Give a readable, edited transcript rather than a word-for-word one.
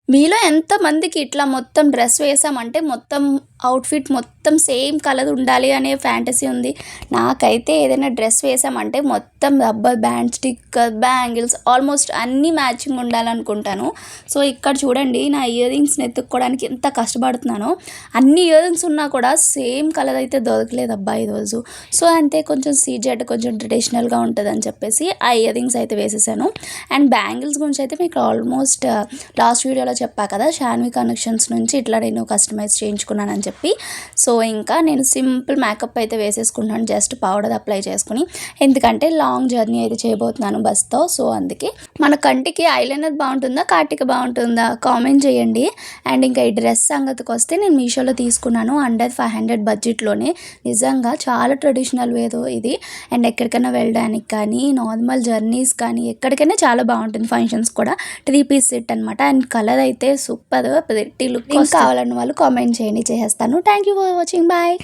మీలో ఎంతమందికి ఇట్లా మొత్తం డ్రెస్ వేసామంటే మొత్తం అవుట్‌ఫిట్ మొత్తం సేమ్ కలర్ ఉండాలి అనే ఫ్యాంటసీ ఉంది. నాకైతే ఏదైనా డ్రెస్ వేసామంటే మొత్తం rubber band, sticker, bangles almost అన్నీ మ్యాచింగ్ ఉండాలనుకుంటాను. సో, ఇక్కడ చూడండి నా ఇయర్ రింగ్స్‌ని ఎతుక్కోవడానికి ఎంత కష్టపడుతున్నానో. అన్ని ఇయర్ రింగ్స్ ఉన్నా కూడా సేమ్ కలర్ అయితే దొరకలేదబ్బా ఈరోజు. సో, అంతే కొంచెం సీజెడ్ కొంచెం ట్రెడిషనల్‌గా ఉంటదని చెప్పేసి ఆ ఇయర్ రింగ్స్ అయితే వేసేసాను. అండ్ బ్యాంగిల్స్ గురించి అయితే మీకు ఆల్మోస్ట్ లాస్ట్ వీడియోలో చెప్పా కదా, షాన్వి కలెక్షన్స్ నుంచి ఇట్లా నేను కస్టమైజ్ చేయించుకున్నానని చెప్పి. సో ఇంకా నేను సింపుల్ మేకప్ అయితే వేసేసుకుంటున్నాను, జస్ట్ పౌడర్ అప్లై చేసుకుని. ఎందుకంటే లాంగ్ జర్నీ అయితే చేయబోతున్నాను బస్తో. సో అందుకే మన కంటికి ఐలైనర్ బాగుంటుందా కార్టిక బాగుంటుందా కామెంట్ చేయండి. అండ్ ఇంకా ఈ డ్రెస్ సంగతికి వస్తే నేను మీషోలో తీసుకున్నాను అండర్ 500 బడ్జెట్లోనే. నిజంగా చాలా ట్రెడిషనల్ వేదో ఇది. అండ్ ఎక్కడికైనా వెళ్ళడానికి కానీ నార్మల్ జర్నీస్ కానీ ఎక్కడికైనా చాలా బాగుంటుంది, ఫంక్షన్స్ కూడా. 3 పీస్ సెట్ అనమాట. అండ్ కలర్ అయితే సూపర్ ప్రిట్టి లుక్. కావాలన్న వాళ్ళు కామెంట్ చేయండి, చేసేస్తాను. Thank you for watching. Bye.